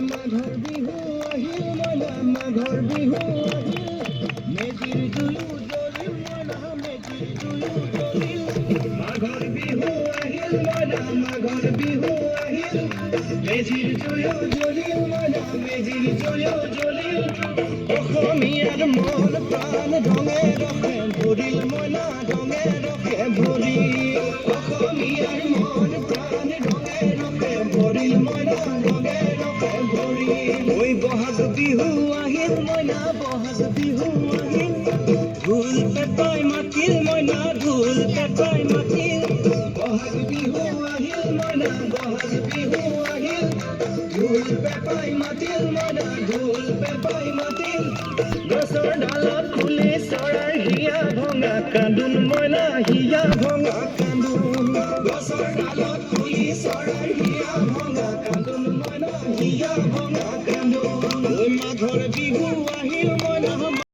মাঘৰ বিহু আহিল মইনা মাঘৰ বিহু আহিল মেজিৰ জুয়ো জ্বলিল মইনা মেজিৰ জুয়ো জ্বলিল মাঘৰ বিহু আহিল মইনা মাঘৰ বিহু আহিল মেজিৰ জুয়ো জ্বলিল মইনা মেজিৰ জুয়ো জ্বলিল অসমীয়াৰ মন প্ৰাণ ৰঙে ৰঙে ভৰিল মইনা ৰঙে ৰঙে ভৰিল অসমীয়াৰ মন প্ৰাণ ৰঙে ৰঙে ভৰিল মইনা ৰঙে ৰঙে ভৰিল ঐ বহাগ বিহু আহিল মইনা বহাগ বিহু আহিল ঢোল পেপাই মাতিল মইনা ঢোল পেপাই মাতিল বহাগ বিহু আহিল মইনা বহাগ বিহু আহিল ঢোল পেপাই মাতিল মইনা ঢোল পেপাই মাতিল গছৰ ডালত ফুলি চৰাই হিয়া ভঙা কান্দোন মইনা হিয়া ভঙা কান্দোন গছৰ ডালত ফুলি চৰাই হিয়া ভঙা